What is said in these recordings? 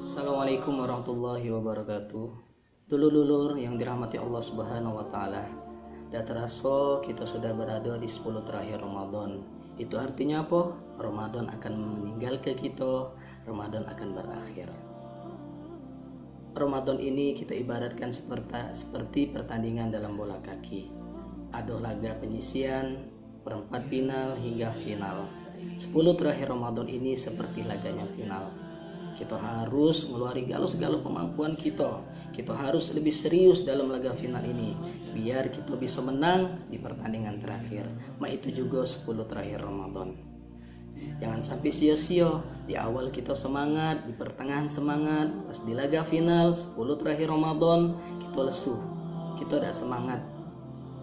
Assalamualaikum warahmatullahi wabarakatuh. Dulur-dulur yang dirahmati Allah Subhanahu wa taala. Dan terasa kita sudah berada di 10 terakhir Ramadan. Itu artinya apa? Ramadan akan meninggal ke kita, Ramadan akan berakhir. Ramadan ini kita ibaratkan seperti pertandingan dalam bola kaki. Ada laga penyisian, perempat final hingga final. 10 terakhir Ramadan ini seperti laganya final. Kita harus ngeluarin segala kemampuan kita. Kita harus lebih serius dalam laga final ini biar kita bisa menang di pertandingan terakhir. Itu juga 10 terakhir Ramadan. Jangan sampai sia-sia. Di awal kita semangat, di pertengahan semangat, pas di laga final 10 terakhir Ramadan kita lesu. Kita tidak semangat.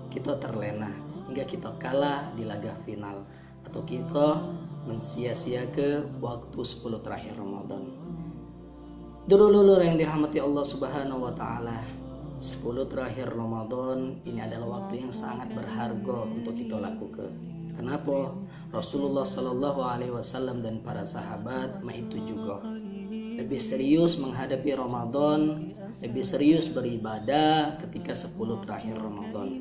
Kita terlena hingga kita kalah di laga final atau kita mensia-sia ke waktu 10 terakhir Ramadan. Dulur-dulur yang dirahmati Allah Subhanahu wa taala, 10 terakhir Ramadan ini adalah waktu yang sangat berharga untuk kita lakukan. Kenapa? Rasulullah Shallallahu alaihi wasallam dan para sahabat itu juga lebih serius menghadapi Ramadan, lebih serius beribadah ketika 10 terakhir Ramadan.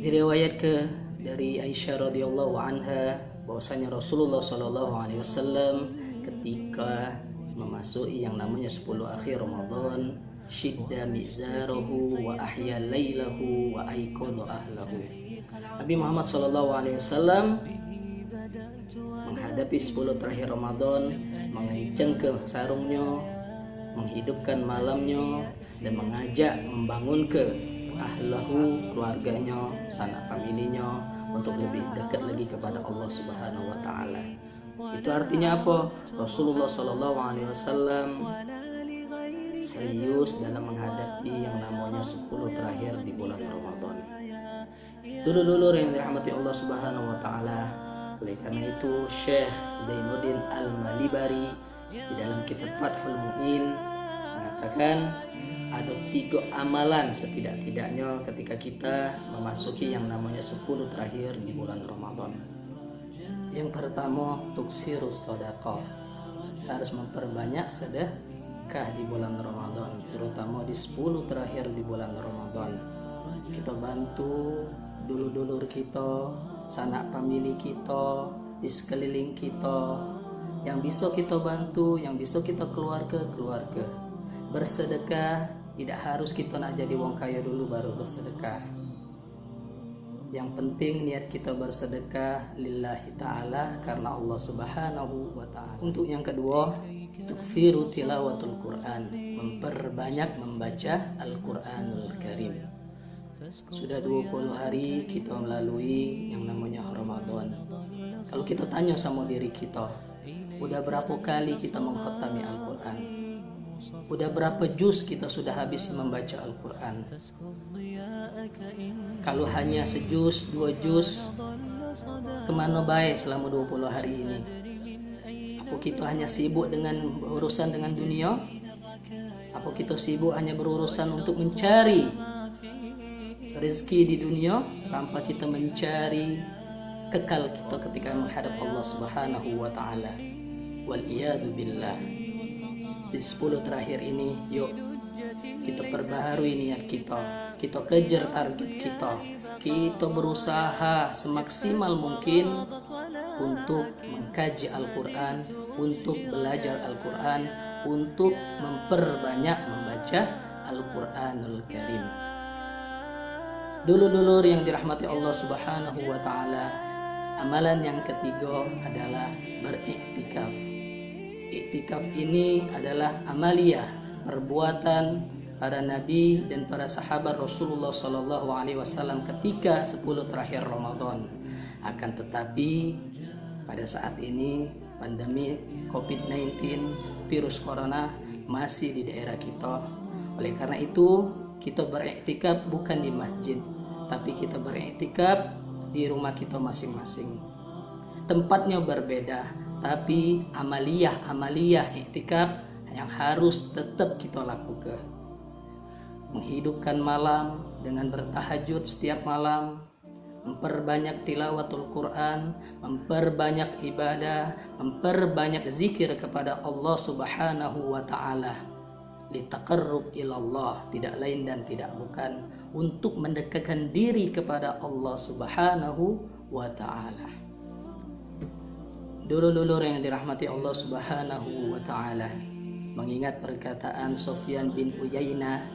Diriwayatkan dari Aisyah radhiyallahu anha bahwasanya Rasulullah Shallallahu alaihi wasallam ketika memasuki yang namanya 10 akhir Ramadan, syidda mizarahu wa ahya lailahu wa aiqadha ahlahu. Nabi Muhammad sallallahu alaihi wasallam menghadapi 10 terakhir Ramadan, mengencangkan sarungnya, menghidupkan malamnya dan mengajak membangun ke ahlahu, keluarganya, sanak familinya untuk lebih dekat lagi kepada Allah Subhanahu wa taala. Itu artinya apa? Rasulullah Shallallahu alaihi wasallam serius dalam menghadapi yang namanya 10 terakhir di bulan Ramadan. Dulur-dulur yang dirahmati Allah Subhanahu wa taala, oleh karena itu Syekh Zainuddin Al-Malibari di dalam kitab Fathul Mu'in mengatakan ada 3 amalan setidak-tidaknya ketika kita memasuki yang namanya 10 terakhir di bulan Ramadan. Yang pertama, tuksirus sedekah. Harus memperbanyak sedekah di bulan Ramadan, terutama di 10 terakhir di bulan Ramadan. Kita bantu dulur-dulur kita, sanak famili kita, di sekeliling kita. Yang bisa kita bantu, yang bisa kita keluarga. Bersedekah, tidak harus kita nak jadi wong kaya dulu baru bersedekah. Yang penting niat kita bersedekah lillahi ta'ala karena Allah Subhanahu wa ta'ala. Untuk yang kedua, tukfiru tilawatul Quran, memperbanyak membaca Al-Quranul Karim. Sudah 20 hari kita melalui yang namanya Ramadan. Kalau kita tanya sama diri kita, udah berapa kali kita mengkhatami Al-Quran? Udah berapa juz kita sudah habis membaca Al-Quran? Kalau hanya sejuz, 2 juz, kemana baik selama 20 hari ini? Apa kita hanya sibuk dengan berurusan dengan dunia? Apa kita sibuk hanya berurusan untuk mencari rezeki di dunia tanpa kita mencari kekal kita ketika menghadap Allah Subhanahu wa taala? Wal iyadu billah. Di 10 terakhir ini, yuk kita perbaharui niat kita, kita kejar target kita berusaha semaksimal mungkin untuk mengkaji Al-Quran, untuk belajar Al-Quran, untuk memperbanyak membaca Al-Quranul Karim. Dulur-dulur yang dirahmati Allah Subhanahu wa ta'ala, amalan yang ketiga adalah beriktikaf. Iktikaf ini adalah amaliyah, perbuatan para nabi dan para sahabat Rasulullah Sallallahu Alaihi Wasallam ketika 10 terakhir Ramadan. Akan tetapi pada saat ini pandemi COVID-19 virus corona masih di daerah kita. Oleh karena itu kita beriktikaf bukan di masjid, tapi kita beriktikaf di rumah kita masing-masing. Tempatnya berbeda, tapi amaliyah iktikaf yang harus tetap kita lakukan. Menghidupkan malam dengan bertahajud setiap malam, memperbanyak tilawatul Quran, memperbanyak ibadah, memperbanyak zikir kepada Allah Subhanahu wa taala. Litaqarrub ilallah, tidak lain dan tidak bukan untuk mendekatkan diri kepada Allah Subhanahu wa taala. Dulur-dulur yang dirahmati Allah Subhanahu wa taala, mengingat perkataan Sufyan bin Uyainah,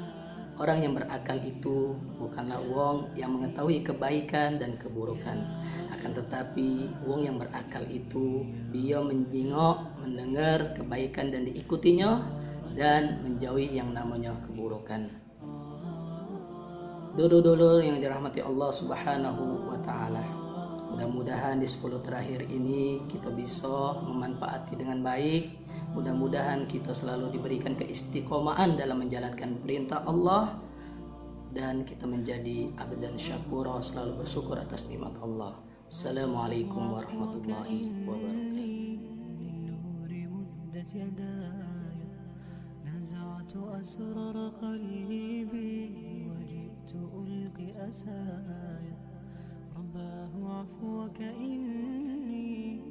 orang yang berakal itu bukanlah wong yang mengetahui kebaikan dan keburukan, akan tetapi wong yang berakal itu dia menjingok, mendengar kebaikan dan diikutinya, dan menjauhi yang namanya keburukan. Dulur-dulur yang dirahmati Allah Subhanahu wa taala, mudah-mudahan di 10 terakhir ini kita bisa memanfaati dengan baik. Mudah-mudahan kita selalu diberikan keistiqomahan dalam menjalankan perintah Allah, dan kita menjadi abdan syakura, selalu bersyukur atas nikmat Allah. Assalamualaikum warahmatullahi wabarakatuh.